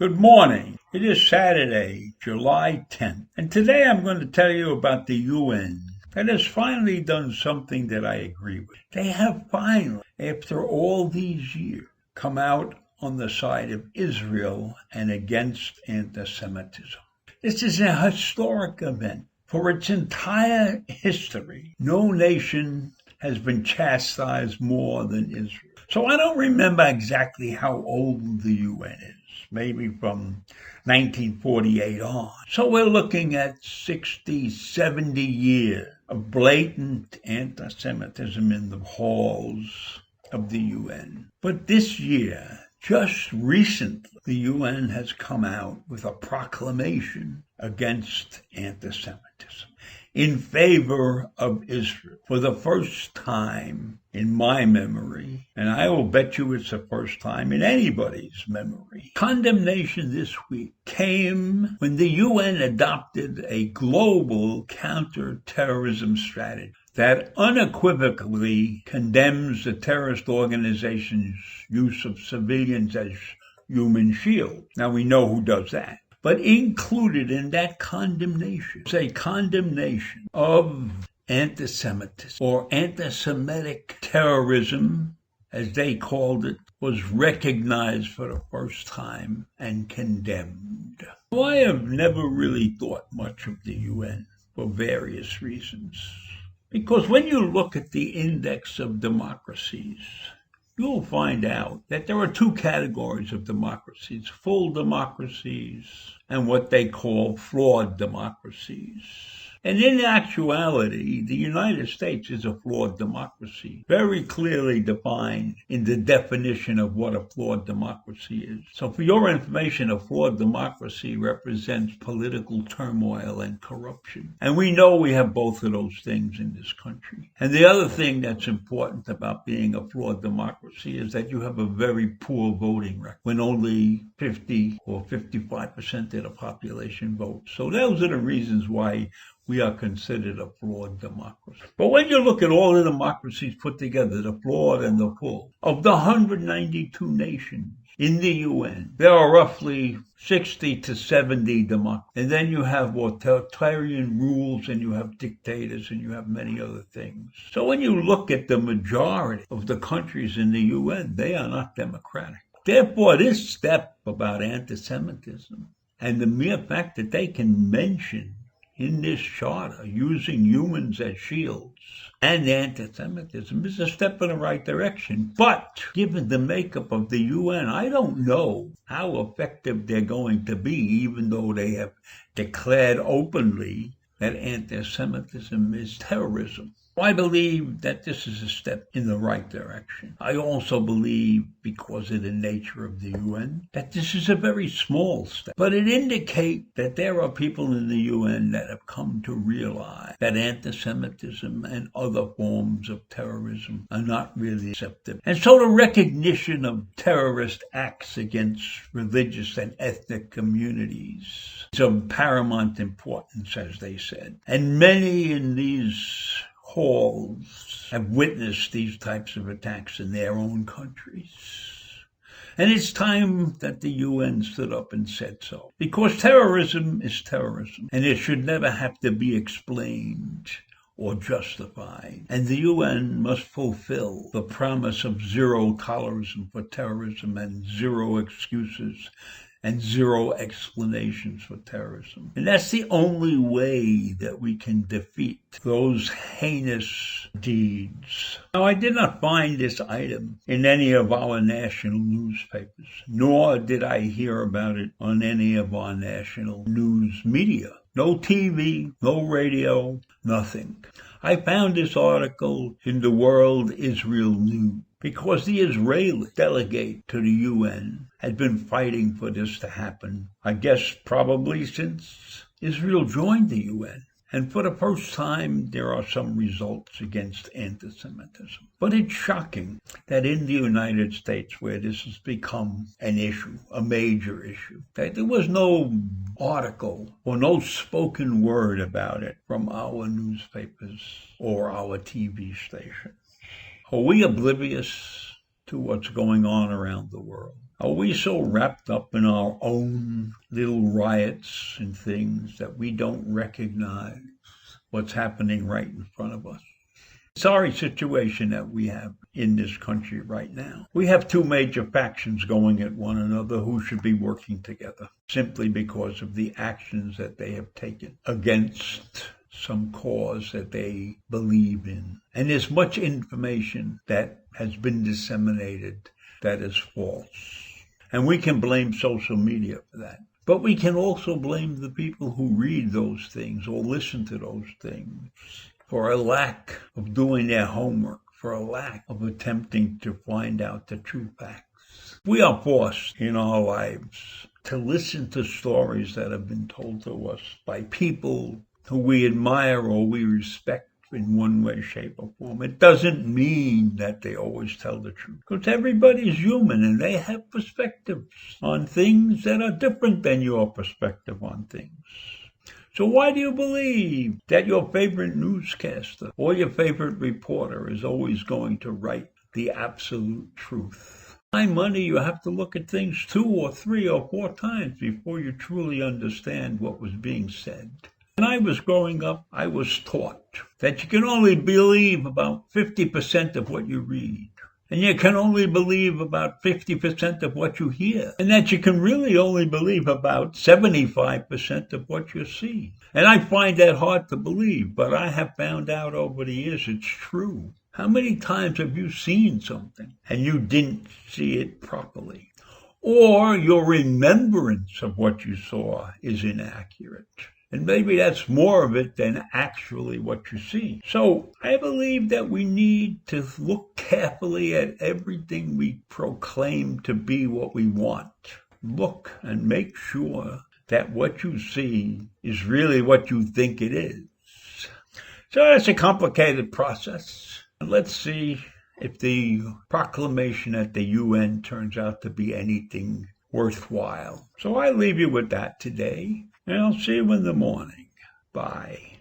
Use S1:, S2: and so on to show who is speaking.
S1: Good morning. It is Saturday, July 10th, and today I'm going to tell you about the UN that has finally done something that I agree with. They have finally, after all these years, come out on the side of Israel and against anti-Semitism. This is a historic event. For its entire history, no nation has been chastised more than Israel. So I don't remember exactly how old the UN is. Maybe from 1948 on. So we're looking at 60, 70 years of blatant anti-Semitism in the halls of the UN. But this year, just recently, the UN has come out with a proclamation against anti-Semitism in favor of Israel for the first time in my memory, and I will bet you it's the first time in anybody's memory. Condemnation this week came when the UN adopted a global counter-terrorism strategy that unequivocally condemns the terrorist organization's use of civilians as human shields. Now we know who does that. But included in that condemnation is a condemnation of anti-Semitism or anti-Semitic terrorism, as they called it, was recognized for the first time and condemned. Well, I have never really thought much of the UN for various reasons. Because when you look at the index of democracies, you'll find out that there are two categories of democracies: full democracies and what they call flawed democracies. And in actuality, the United States is a flawed democracy, very clearly defined in the definition of what a flawed democracy is. So for your information, a flawed democracy represents political turmoil and corruption. And we know we have both of those things in this country. And the other thing that's important about being a flawed democracy is that you have a very poor voting record, when only 50 or 55% of the population votes. So those are the reasons why we are considered a flawed democracy. But when you look at all the democracies put together, the flawed and the full, of the 192 nations in the UN, there are roughly 60 to 70 democracies. And then you have authoritarian rules, and you have dictators, and you have many other things. So when you look at the majority of the countries in the UN, they are not democratic. Therefore, this step about anti-Semitism and the mere fact that they can mention in this charter using humans as shields and anti-Semitism is a step in the right direction. But given the makeup of the UN, I don't know how effective they're going to be, even though they have declared openly that anti-Semitism is terrorism. I believe that this is a step in the right direction. I also believe, because of the nature of the UN, that this is a very small step. But it indicates that there are people in the UN that have come to realize that anti-Semitism and other forms of terrorism are not really acceptable. And so the recognition of terrorist acts against religious and ethnic communities is of paramount importance, as they said. And many in these halls have witnessed these types of attacks in their own countries. And it's time that the UN stood up and said so. Because terrorism is terrorism, and it should never have to be explained or justified. And the UN must fulfill the promise of zero tolerance for terrorism and zero excuses and zero explanations for terrorism. And that's the only way that we can defeat those heinous deeds. Now, I did not find this item in any of our national newspapers, nor did I hear about it on any of our national news media. No TV, no radio, nothing. I found this article in the World Israel News, because the Israeli delegate to the UN had been fighting for this to happen, I guess probably since Israel joined the UN. And for the first time, there are some results against anti-Semitism. But it's shocking that in the United States, where this has become an issue, a major issue, that there was no article or no spoken word about it from our newspapers or our TV stations. Are we oblivious to what's going on around the world? Are we so wrapped up in our own little riots and things that we don't recognize what's happening right in front of us? Sorry situation that we have in this country right now. We have two major factions going at one another who should be working together simply because of the actions that they have taken against some cause that they believe in. And there's much information that has been disseminated that is false. And we can blame social media for that. But we can also blame the people who read those things or listen to those things for a lack of doing their homework, for a lack of attempting to find out the true facts. We are forced in our lives to listen to stories that have been told to us by people who we admire or we respect in one way, shape, or form. It doesn't mean that they always tell the truth, because everybody's human and they have perspectives on things that are different than your perspective on things. So why do you believe that your favorite newscaster or your favorite reporter is always going to write the absolute truth? My money, you have to look at things 2 or 3 or 4 times before you truly understand what was being said. When I was growing up, I was taught that you can only believe about 50% of what you read. And you can only believe about 50% of what you hear. And that you can really only believe about 75% of what you see. And I find that hard to believe, but I have found out over the years it's true. How many times have you seen something and you didn't see it properly? Or your remembrance of what you saw is inaccurate. And maybe that's more of it than actually what you see. So I believe that we need to look carefully at everything we proclaim to be what we want. Look and make sure that what you see is really what you think it is. So that's a complicated process. And let's see if the proclamation at the UN turns out to be anything worthwhile. So I leave you with that today. And I'll see you in the morning. Bye.